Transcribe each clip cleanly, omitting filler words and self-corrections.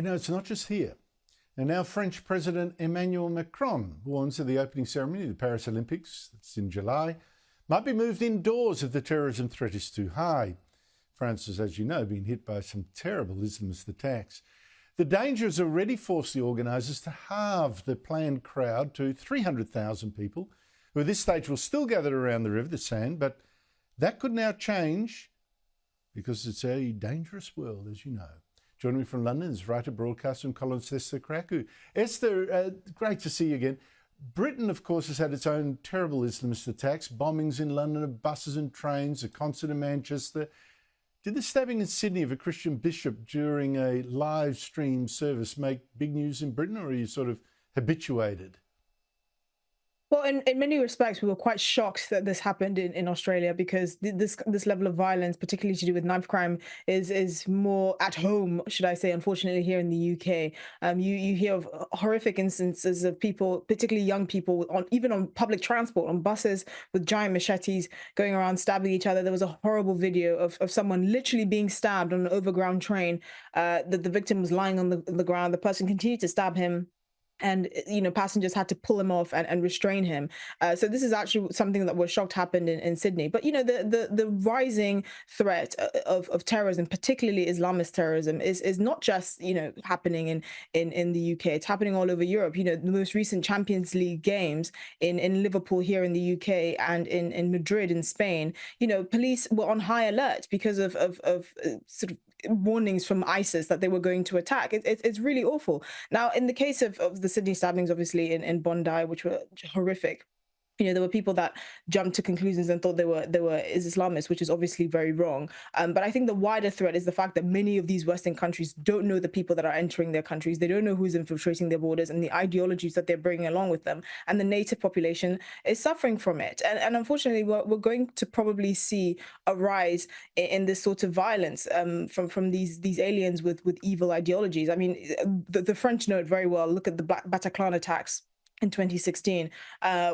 You know, it's not just here. And now French President Emmanuel Macron warns that the opening ceremony of the Paris Olympics, that's in July, might be moved indoors if the terrorism threat is too high. France has, as you know, been hit by some terrible Islamist attacks. The danger has already forced the organisers to halve the planned crowd to 300,000 people, who at this stage will still gather around the river, the Seine, but that could now change because it's a dangerous world, as you know. Joining me from London is writer, broadcaster and columnist Esther Krakue. Esther, great to see you again. Britain, of course, has had its own terrible Islamist attacks, bombings in London of buses and trains, a concert in Manchester. Did the stabbing in Sydney of a Christian bishop during a live stream service make big news in Britain, or are you sort of habituated? Well, in many respects, we were quite shocked that this happened in Australia, because this level of violence, particularly to do with knife crime, is more at home, should I say, unfortunately, here in the UK. You hear of horrific instances of people, particularly young people, even on public transport, on buses with giant machetes going around stabbing each other. There was a horrible video of someone literally being stabbed on an overground train. That the victim was lying on the ground. The person continued to stab him, and passengers had to pull him off and restrain him. So this is actually something that we're shocked happened in Sydney. But the rising threat of terrorism, particularly Islamist terrorism, is not just happening in the UK. It's happening all over Europe. The most recent Champions League games in Liverpool here in the UK and in Madrid in Spain. Police were on high alert because of sort of warnings from ISIS that they were going to attack. It's really awful. Now, in the case of the Sydney stabbings, obviously in Bondi, which were horrific, there were people that jumped to conclusions and thought they were Islamists, which is obviously very wrong. But I think the wider threat is the fact that many of these Western countries don't know the people that are entering their countries. They don't know who's infiltrating their borders and the ideologies that they're bringing along with them. And the native population is suffering from it. And unfortunately, we're going to probably see a rise in this sort of violence from these aliens with evil ideologies. I mean, the French know it very well. Look at the Bataclan attacks in 2016,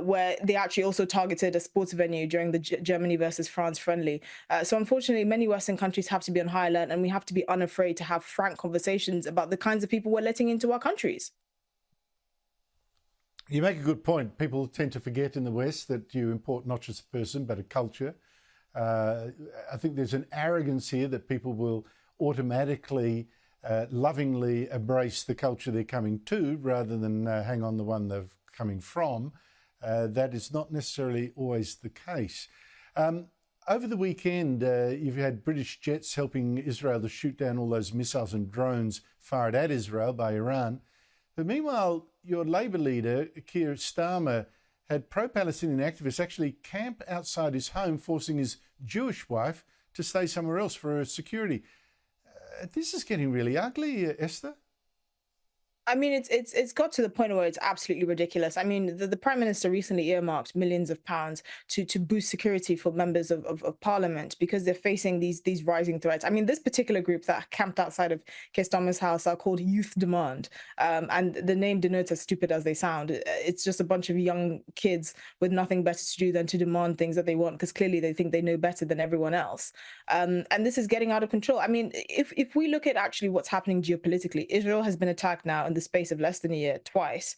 where they actually also targeted a sports venue during the Germany versus France friendly. So unfortunately, many Western countries have to be on high alert, and we have to be unafraid to have frank conversations about the kinds of people we're letting into our countries. You make a good point. People tend to forget in the West that you import not just a person, but a culture. I think there's an arrogance here that people will automatically lovingly embrace the culture they're coming to rather than hang on the one they're coming from. That is not necessarily always the case. Over the weekend, you've had British jets helping Israel to shoot down all those missiles and drones fired at Israel by Iran. But meanwhile, your Labour leader, Keir Starmer, had pro-Palestinian activists actually camp outside his home, forcing his Jewish wife to stay somewhere else for her security. This is getting really ugly, Esther. I mean, it's got to the point where it's absolutely ridiculous. I mean, the Prime Minister recently earmarked millions of pounds to boost security for members of Parliament because they're facing these rising threats. I mean, this particular group that camped outside of Keir Starmer's house are called Youth Demand. And the name denotes as stupid as they sound. It's just a bunch of young kids with nothing better to do than to demand things that they want, because clearly they think they know better than everyone else. And this is getting out of control. I mean, if we look at actually what's happening geopolitically, Israel has been attacked now in the space of less than a year twice.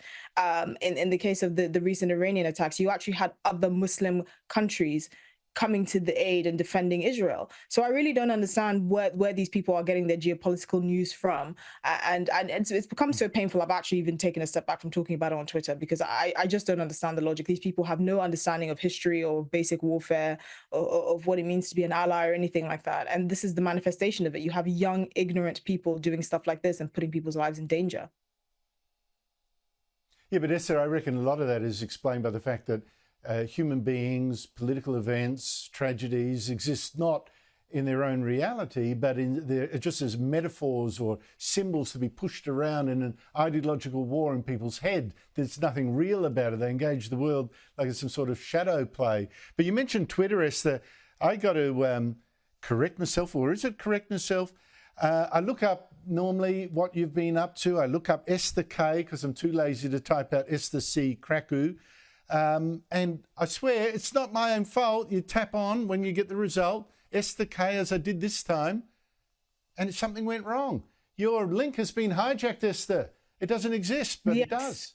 In the case of the recent Iranian attacks, you actually had other Muslim countries coming to the aid and defending Israel. So I really don't understand where these people are getting their geopolitical news from. And it's become so painful. I've actually even taken a step back from talking about it on Twitter, because I just don't understand the logic. These people have no understanding of history or basic warfare or of what it means to be an ally or anything like that. And this is the manifestation of it. You have young, ignorant people doing stuff like this and putting people's lives in danger. Yeah, but Esther, I reckon a lot of that is explained by the fact that human beings, political events, tragedies exist not in their own reality, but just as metaphors or symbols to be pushed around in an ideological war in people's head. There's nothing real about it. They engage the world like it's some sort of shadow play. But you mentioned Twitter, Esther. I got to correct myself, or is it correct myself? I look up normally what you've been up to. I look up Esther K because I'm too lazy to type out Esther C. Krakue. And I swear it's not my own fault. You tap on when you get the result, Esther K, as I did this time, and something went wrong. Your link has been hijacked, Esther. It doesn't exist, but it Yes. does.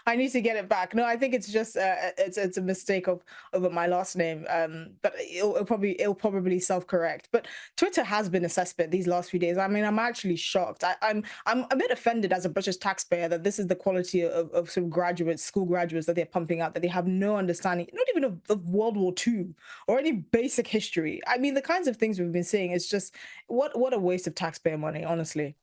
I need to get it back. No, I think it's just it's a mistake of my last name. But it'll probably self-correct. But Twitter has been a cesspit these last few days. I mean, I'm actually shocked. I'm a bit offended as a British taxpayer that this is the quality of sort of graduates, school graduates that they're pumping out, that they have no understanding, not even of World War II or any basic history. I mean, the kinds of things we've been seeing is just what a waste of taxpayer money, honestly.